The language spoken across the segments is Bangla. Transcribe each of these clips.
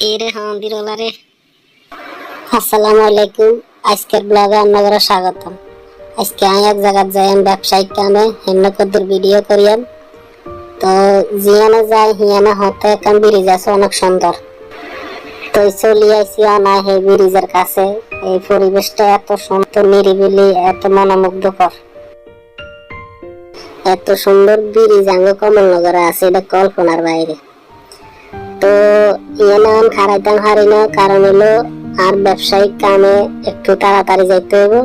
এরে হামদিরলা রে। আসসালামু আলাইকুম। আজকের ব্লগে আপনাদের স্বাগতম। আজকে আমি এক জায়গায় যাই ব্যবসায়িক কামে হেন্নকদের ভিডিও করিয়াম। তো জিয়ানা যাই হিয়ানা হতে একটা ব্রিজ আছে অনেক সুন্দর। তো চলি আইসি না হে ব্রিজের কাছে। এই পরিবেশটা এত সুন্দর, নিরিবিলি, এত মনোমুগ্ধকর, এত সুন্দর ব্রিজ আঙ্গ কমলনগরে আছে, এটা কল্পনার বাইরে। তো ইয়ানা খারাইতাম হারি না, কারণ হলো আর ব্যবসায়িক কামে একটু তাড়াতাড়ি যাইতে হবে,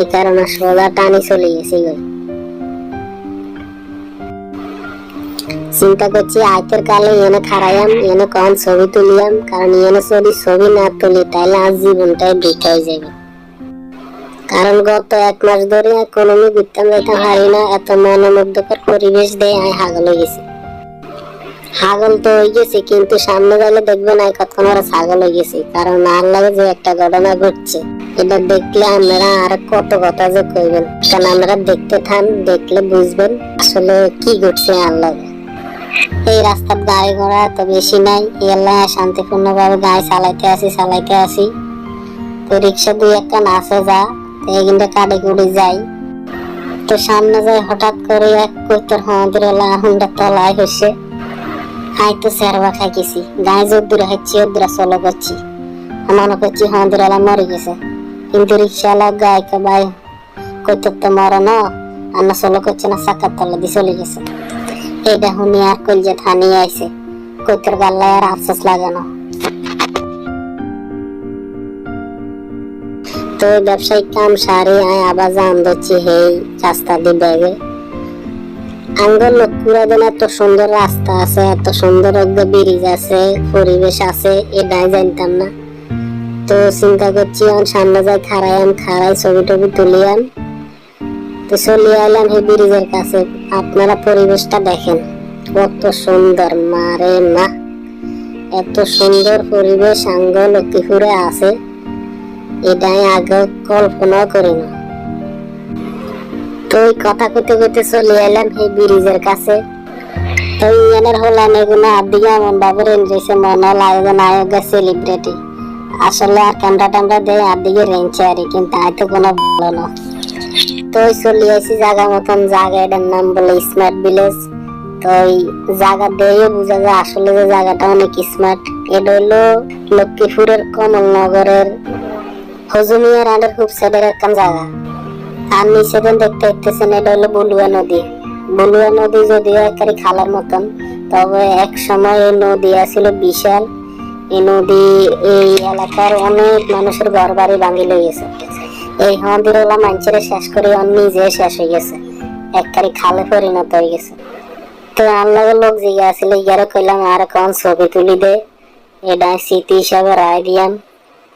এই কারণে সোজা টানি চলে গেছি। চিন্তা করছি আজকের কালে এনে খারাইয়াম, এনে কখন ছবি তুলিয়াম, কারণ এনে যদি ছবি না তুলি তাহলে আজ জীবনটাই বৃথা হয়ে যাবে। কারণ গত এক মাস ধরে কোনো ঘুরতাম যাইতাম হারি না, এত মনোমুগ্ধকর পরিবেশ দিয়ে আমি হাগল হয়ে গেছি। ছাগল তো হয়ে গেছি, কিন্তু সামনে গেলে দেখবেন না কতক্ষণ ওরা ছাগল হয়ে গেছি। কারণ আর লাগে যে একটা ঘটনা ঘটছে, এটা দেখলে আপনারা আর কত কথা যে কইবেন, কারণ আপনারা দেখতে থান, দেখলে বুঝবেন আসলে কি ঘটছে আর লাগে। এই রাস্তার গাড়ি ঘোড়া তো বেশি নাই, এলা শান্তিপূর্ণ ভাবে গাড়ি চালাইতে আসি। তো রিক্সা দুই একটা নাচে যা, তো এখানটা কাটে কুড়ি যাই। তো সামনে যাই হঠাৎ করে এক কৈতর আমাদের হুন্ডা তলায় হয়েছে। আই তো সেরবা খাই গেছি, গায়ে জোর দূরে হাঁটছি, ওর দূরে চলো করছি, মনে করছি হন্দুরালা মরে গেছে। কিন্তু রিক্সাওয়ালা গায়কে ভাই কৈতর তো মরে না, আন্না চলো করছে না, চাকার তলা দিয়ে চলে গেছে। এইটা শুনি আর কলজে থানিয়ে আইছে, কৈতর গাল্লায় আর আফসোস লাগানো। তো ব্যবসায়িক কাম সারি আয় আবার জান দিচ্ছি হেই রাস্তা দিয়ে ব্যাগে। আঙ্গল লক্ষ্মীরা দেন এত সুন্দর রাস্তা আছে, এত সুন্দর ব্রিজ আছে, পরিবেশ আছে, এটাই জানতাম না। তো চিন্তা করছি সামনে যাই খারাই ছবি টবি তুলিয়াম। তো চলে আইলাম এই ব্রিজের কাছে। আপনারা পরিবেশটা দেখেন কত সুন্দর, মারে মা, এত সুন্দর পরিবেশ আঙ্গ লক্ষ্মীপুরে আছে, এটাই আগে কল্পনা করি না। তো ওই কথা কইতে কইতে চলে এলাম এই ব্রিজের কাছে। তো ইয়ানের হলাম এগুলো আদিকে এমন ভাবে রেঞ্জেছে, মনে লাগে নায়ক সেলিব্রিটি। আসলে আর ক্যামেরা দেয় আদিকে রেঞ্জে আরি, কিন্তু আয় তো কোনো ভালো না। তো ওই চলে আসি জায়গা মতন, জায়গা এটার নাম বলে স্মার্ট ভিলেজ। তো ওই জায়গা দিয়ে বোঝা যায় আসলে যে জায়গাটা অনেক স্মার্ট। এটা হলো লক্ষ্মীপুরের কমলনগরের হজুমিয়া রানের খুব সাইডের একটা জায়গা। আর নিচে দেখতে দেখতেছেন এটা হলো বলুয়া নদী। বলুয়া নদী যদিও একেবারে খালার মতন, তবে এক সময় এই নদী ছিল বিশাল। এই নদী এই এলাকার অনেক মানুষের ঘর বাড়ি ভাঙি লই গেছে। এই হদিরওয়ালা মানুষের শেষ করে নিজে শেষ হয়ে গেছে, একেবারে খালে পরিণত হয়ে গেছে। তো আল্লাহর লোক জিগা আসলে ইয়ারে কইলাম আর কোন ছবি তুলি দে, এটা স্মৃতি হিসাবে রায় দিয়াম।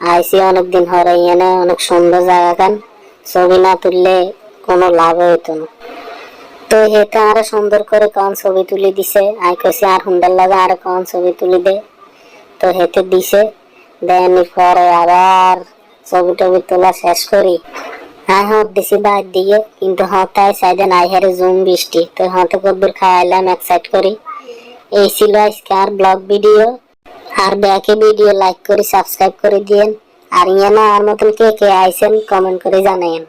আইসি অনেকদিন হরে, এনে অনেক সুন্দর জায়গা কান, ছবি না তুললে কোনো লাভ হইতো না। তো হেতে আরো সুন্দর করে কোন ছবি তুলি দিছে। আই কইছি আর হুন্ডার লাগে আর কোন ছবি তুলি দে, তো হেতে দিছে। দেন পরে আবার ছবি টবি তোলা শেষ করি হ্যাঁ হত দিছি বাইর দিকে, কিন্তু হতায় সাইডে নাই হারে জুম বৃষ্টি। তো হতে কদ্দুর খাইলাম এক সাইড করি। এই ছিল আজকের ব্লগ ভিডিও। আর ব্যাকে ভিডিও লাইক করে সাবস্ক্রাইব করে দিয়েন। আর ইয়ানা আর মতন কে কে আইছেন কমেন্ট করে জানাইন।